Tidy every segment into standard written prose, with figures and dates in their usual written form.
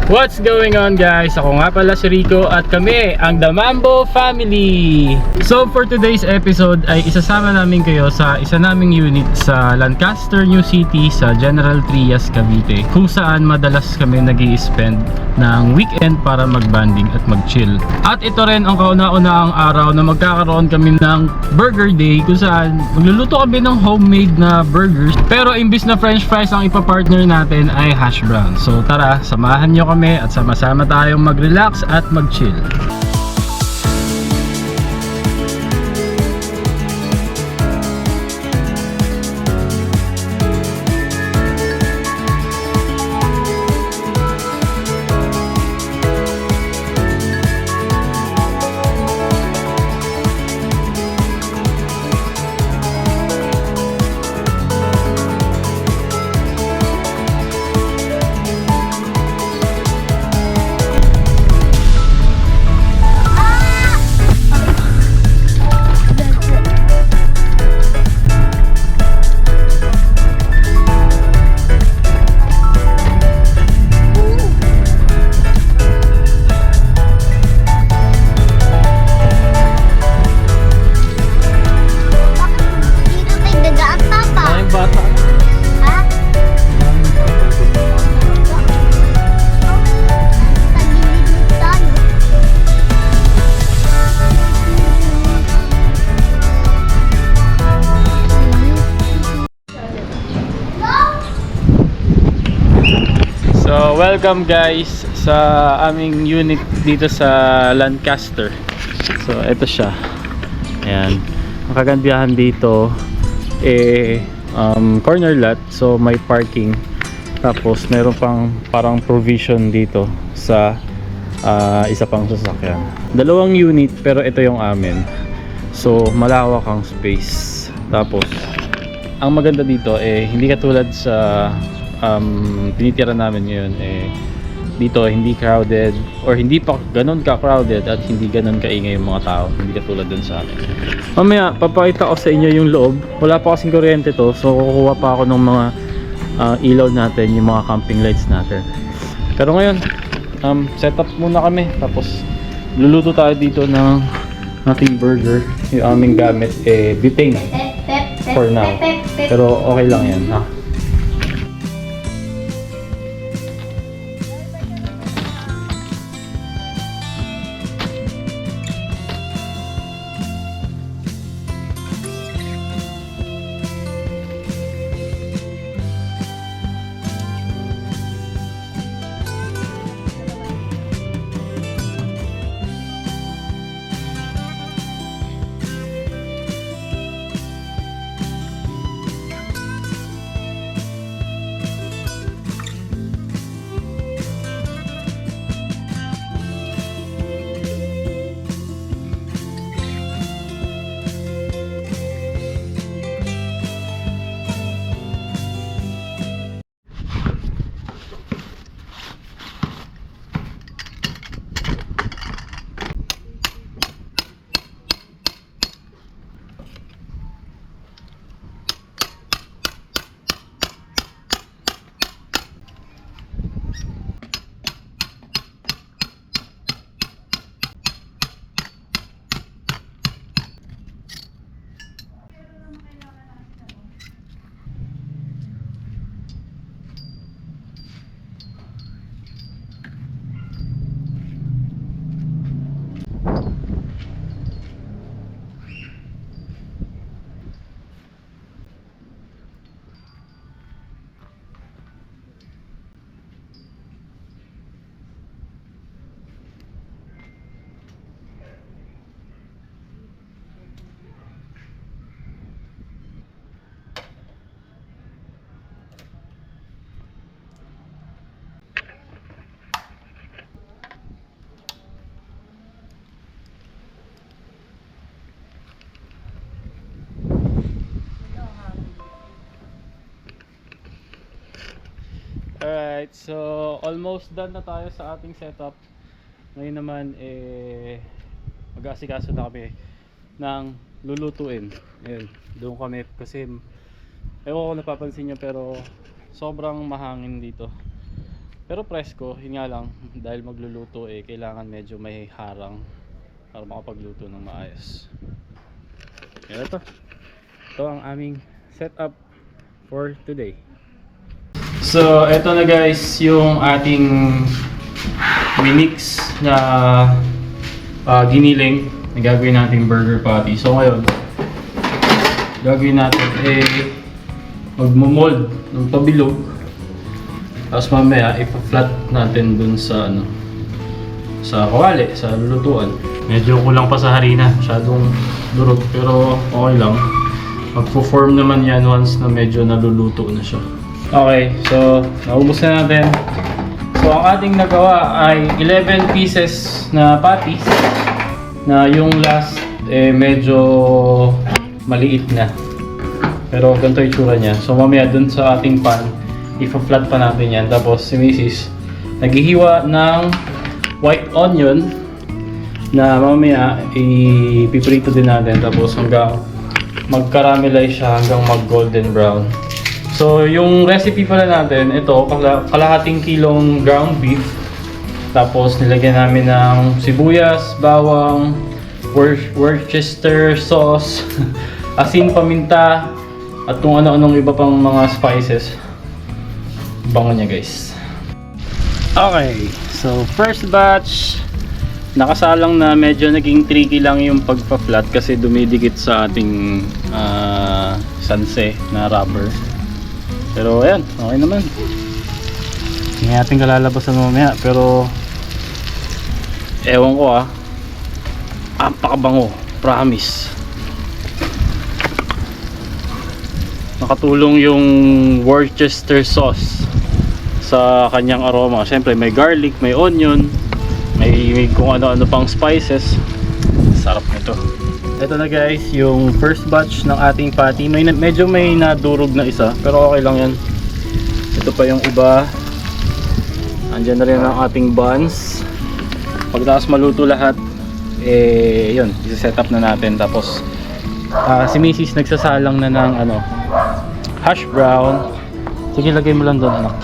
What's going on guys? Ako nga pala si Rico at kami ang The Mambo Family. So for today's episode ay isasama namin kayo sa isa naming unit sa Lancaster, New City sa General Trias, Cavite, kung saan madalas kami nag-i-spend ng weekend para mag-banding at mag-chill. At ito rin ang kauna-unahang araw na magkakaroon kami ng Burger Day kung saan magluluto kami ng homemade na burgers, pero imbis na french fries ang ipapartner natin ay hash brown. So tara, samahan nyo kami at sama-sama tayong mag-relax at mag-chill. So welcome guys sa aming unit dito sa Lancaster. So ito siya. Ayan. Ang kagandahan dito corner lot, so may parking. Tapos meron pang parang provision dito sa isa pang sasakyan. Dalawang unit pero ito yung amin. So malawak ang space. Tapos ang maganda dito hindi katulad sa tinitira namin ngayon, dito hindi crowded or hindi pa ganun ka crowded at hindi ganun kaingay yung mga tao, hindi katulad dun sa amin. Mamaya papakita ko sa inyo yung loob. Wala pa kasing kuryente to, so kukuha pa ako ng mga ilaw natin, yung mga camping lights natin. Pero ngayon set up muna kami, tapos luluto tayo dito ng ating burger. Yung aming gamit butane for now, pero okay lang yan ha. Alright, so almost done na tayo sa ating setup. Ngayon naman mag-aasikaso na kami ng lulutuin. Ayun, doon kami kasi ewan ko napapansin nyo pero sobrang mahangin dito. Pero presko, yun nga lang, dahil magluluto kailangan medyo may harang para makapagluto ng maayos. Kaya ito ang aming setup for today. So eto na guys yung ating minix na giniling na gagawin nating burger patty. So ngayon gagawin natin magmo-mold ng pabilog. Tapos mamaya ipa-flat natin dun sa sa kawali, sa lulutuan. Medyo kulang pa sa harina, masyadong durog pero okay lang. Magpo-form naman yan once na medyo naluluto na siya. Okay, so naubos na natin. So ang ating nagawa ay 11 pieces na patties na yung last medyo maliit na. Pero ganito yung tsura niya. So mamaya dun sa ating pan, ipa-flat pa natin yan. Tapos si Mrs. naghihiwa ng white onion na mamaya ipiprito din natin. Tapos hanggang mag-caramelize siya hanggang mag-golden brown. So yung recipe pala natin, ito kalahating kilong ground beef. Tapos nilagyan namin ng sibuyas, bawang, Worcester sauce, asin, paminta, at kung ano-anong iba pang mga spices. Bango niya guys. Okay, so first batch, nakasalang na medyo naging tricky lang yung pagpa-flat kasi dumidikit sa ating sanse na rubber. Pero ayan, okay naman. Hindi natin kalalabasan mamaya pero ewan ko ang pakabango, promise. Nakatulong yung Worcester sauce sa kanyang aroma. Siyempre may garlic, may onion, may kung ano-ano pang spices. Sarap nito. Ito na guys, yung first batch ng ating patty. Medyo may nadurog na isa, pero okay lang yan. Ito pa yung iba. Andyan na rin ang ating buns. Pagkatapos maluto lahat, yun, isa-set up na natin. Tapos si Mrs. nagsasalang na ng hash brown. Sige, lagay mo lang doon, anak.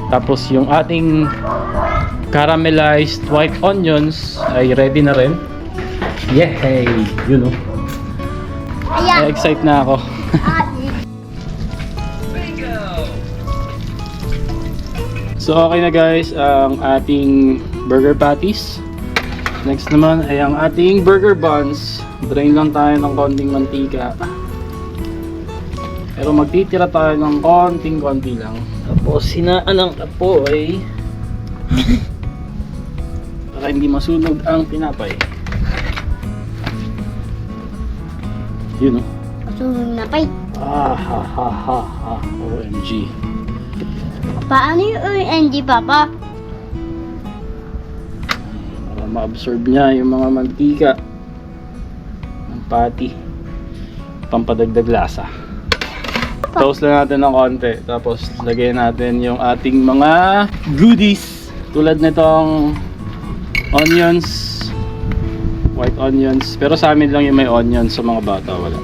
Tapos yung ating caramelized white onions ay ready na rin. Yay! Yun excite na ako. So okay na guys ang ating burger patties. Next naman ay ang ating burger buns. Drain lang tayo ng konting mantika. Pero magtitira tayo ng konting-konti lang. Tapos hinaan ng apoy para hindi masunog ang tinapay. Yun Masunog na pay. OMG. Paano yung OMG, Papa? Para ma-absorb niya yung mga mantika ng patty. Pampadagdag lasa. Toast lang natin ng konti. Tapos lagyan natin yung ating mga goodies. Tulad nitong onions, white onions. Pero sa amin lang yung may onions, sa mga bata wala.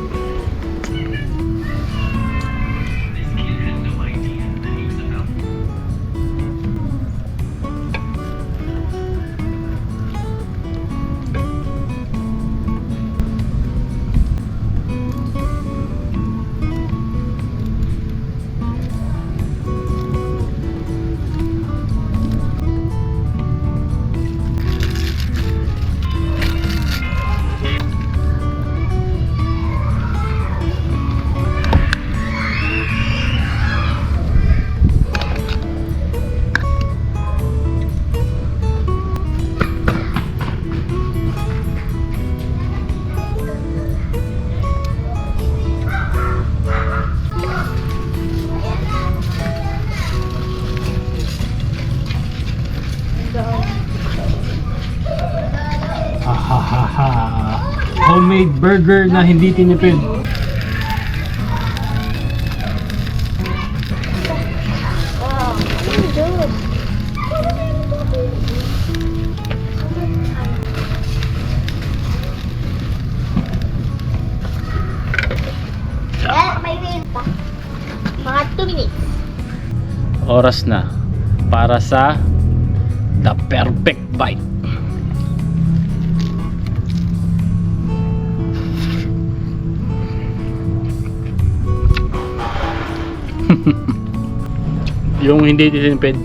Homemade burger na hindi tinipid. May win pa. Mga 2 minutes. Oras na para sa the perfect bite. Yung hindi tinipid.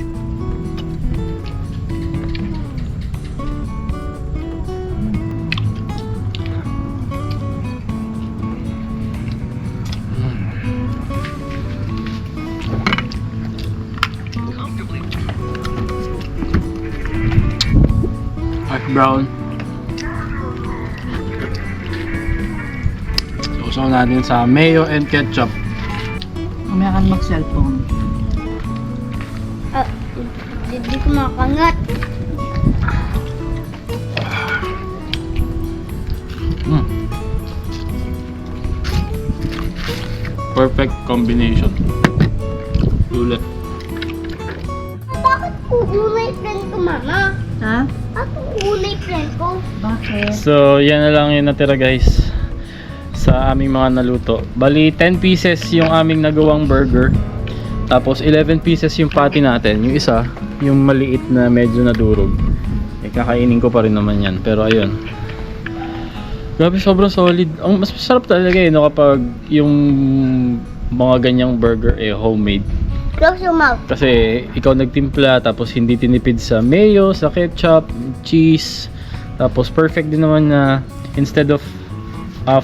Hash brown. Sausaw natin sa mayo and ketchup. Mamaya kang mag-cellphone. Hindi ko makangat. Perfect combination. Ulit. Bakit kukulay friend ko, mama? Ha? Bakit kukulay friend ko? Bakit? So, yan na lang yung natira guys sa aming mga naluto. Bali, 10 pieces yung aming nagawang burger. Tapos, 11 pieces yung patty natin. Yung isa, yung maliit na medyo nadurog. Eh, kakainin ko pa rin naman yan. Pero, ayun. Grabe, sobrang solid. Ang mas masarap talaga eh, no, kapag yung mga ganyang burger eh, homemade. Close your mouth. Kasi ikaw nagtimpla tapos hindi tinipid sa mayo, sa ketchup, cheese. Tapos perfect din naman na instead of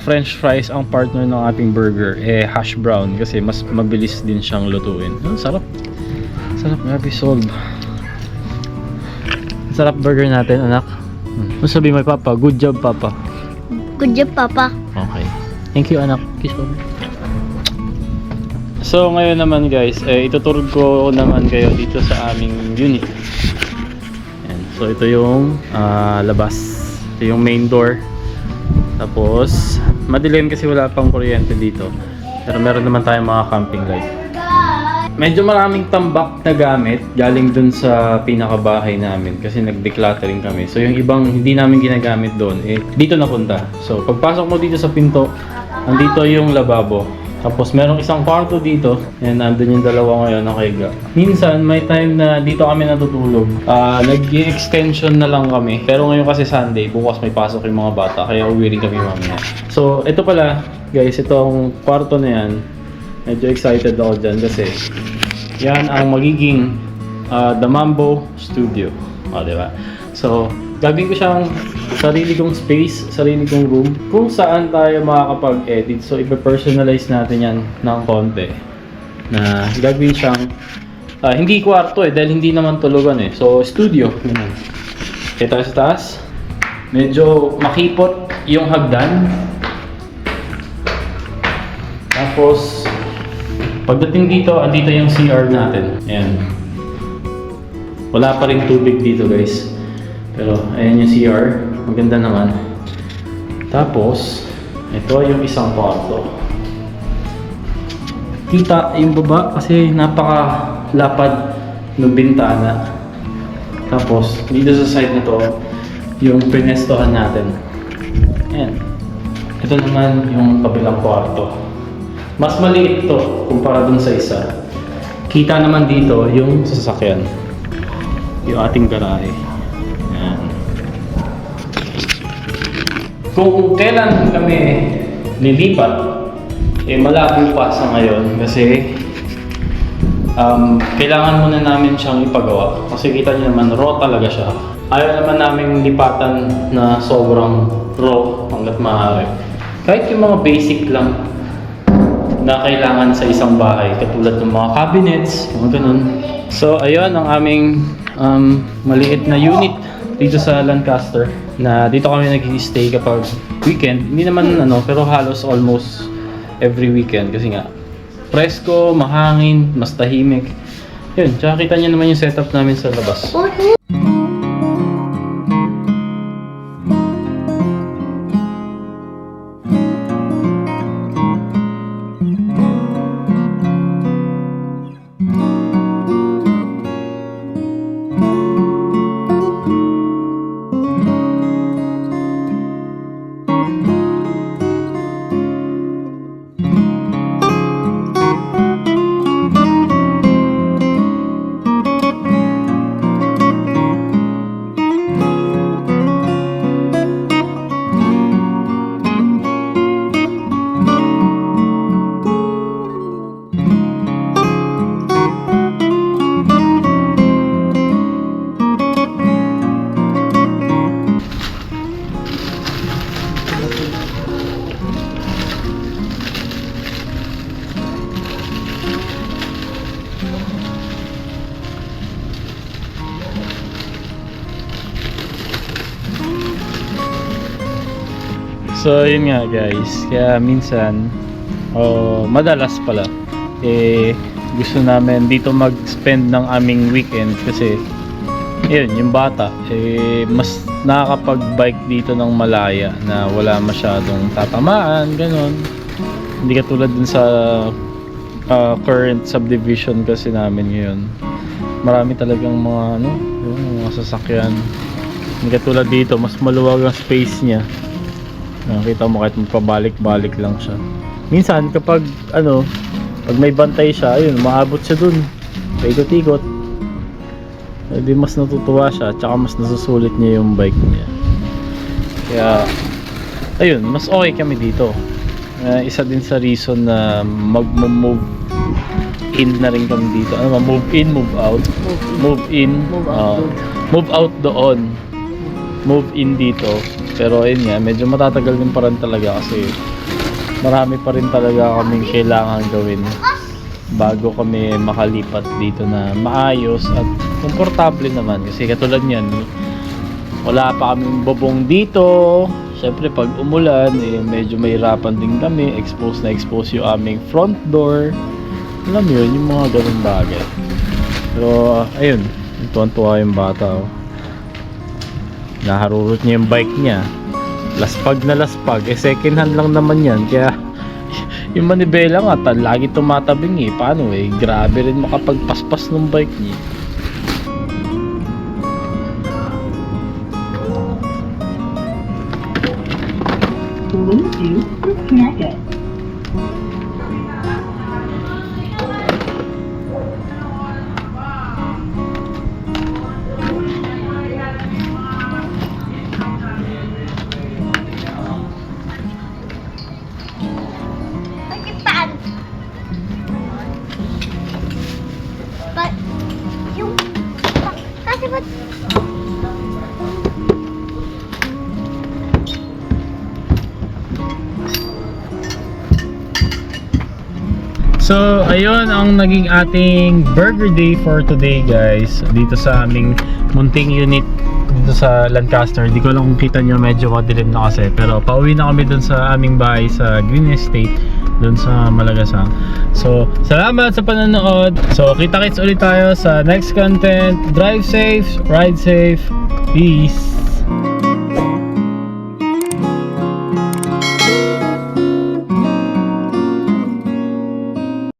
french fries ang partner ng ating burger eh hash brown kasi mas mabilis din siyang lutuin. Sarap. Sarap, grabe, sold. Sarap burger natin, anak. Masabi mo papa, good job papa. Good job, papa. Okay. Thank you anak. Kiss papa. So ngayon naman guys, ituturo ko naman kayo dito sa aming unit. Ayan. So ito yung labas. Ito yung main door. Tapos madilim kasi wala pang kuryente dito. Pero meron naman tayong mga camping light. Medyo maraming tambak na gamit galing dun sa pinakabahay namin kasi nag-decluttering kami. So yung ibang hindi namin ginagamit doon, dito napunta. So pagpasok mo dito sa pinto, andito yung lababo. Tapos merong isang kwarto dito. Yan, nandun yung dalawa ngayon nakahiga. Minsan may time na dito kami natutulog. Nag-extension na lang kami. Pero ngayon kasi Sunday, bukas may pasok yung mga bata. Kaya uwi rin kami mamaya. So ito pala guys, itong kwarto na yan. Medyo excited ako dyan kasi yan ang magiging The Mambo Studio. O, diba? So, gagawin ko siyang sarili kong space, sarili kong room kung saan tayo makakapag-edit. So, ipa-personalize natin yan ng konti. Na gagawin siyang hindi kwarto dahil hindi naman tulugan So, studio. Ganun. Kita sa taas. Medyo makipot yung hagdan. Tapos, pagdating dito, andito yung CR natin. Ayan. Wala pa rin tubig dito guys. Pero ayan yung CR. Maganda naman. Tapos, ito yung isang kwarto. Kita yung baba kasi napakalapad ng bintana. Tapos, dito sa side na to, yung pinestohan natin. Ayan. Ito naman yung kabilang kwarto. Mas maliit to kumpara dun sa isa. Kita naman dito yung sasakyan. Yung ating garahe. Ayan. Kung kailan kami lilipat, malabo pa sa ngayon kasi kailangan muna namin siyang ipagawa. Kasi kita niyo naman, raw talaga siya. Ayaw naman namin lipatan na sobrang raw hanggat maaari. Kahit yung mga basic lang na kailangan sa isang bahay, katulad ng mga cabinets, mga ganun. So, ayun ang aming maliit na unit dito sa Lancaster na dito kami nag-stay kapag weekend. Hindi naman pero halos almost every weekend kasi nga presko, mahangin, mas tahimik. Yun, tsaka kita niyo naman yung setup namin sa labas. So yun nga guys, kaya minsan madalas pala gusto namin dito mag-spend ng aming weekend kasi yun, yung bata mas nakakapag-bike dito ng malaya na wala masyadong tatamaan, ganun. Hindi katulad dun sa current subdivision kasi namin ngayon. Marami talagang mga mga sasakyan. Hindi katulad dito, mas maluwag ang space niya. Nakita mo kahit magpabalik-balik lang siya. Minsan kapag pag may bantay siya, ayun, maabot siya dun. Paikot-ikot. Di mas natutuwa siya, tsaka mas nasusulit niya yung bike niya. Kaya ayun, mas okay kami dito. Isa din sa reason na mag-move in na rin kami dito. Move in, move out. Move in, move out doon. Move in dito. Pero ayun nga, medyo matatagal din pa rin talaga kasi marami pa rin talaga kaming kailangan gawin bago kami makalipat dito na maayos at komportable naman. Kasi katulad niyan, wala pa kaming bubong dito. Siyempre pag umulan, medyo mahirapan din kami. Expose yung aming front door. Alam mo yun, yung mga ganun bagay. Pero ayun, tuwan-tuwa yung bata. Naharurot niya yung bike niya. Laspag na laspag. Second hand lang naman yan. Kaya yung manibela nga, lagi tumatabing Paano grabe rin makapagpaspas ng bike niya. Bluetooth disconnected. Pakitaan. But, kasi ba't So, ayun ang naging ating burger day for today guys. Dito sa aming munting unit dito sa Lancaster. Hindi ko lang kung kita nyo, medyo madilim na kasi. Pero pauwi na kami dun sa aming bahay sa Green Estate, dun sa Malagasang. So, salamat sa panonood. So, kita-kits ulit tayo sa next content. Drive safe, ride safe. Peace!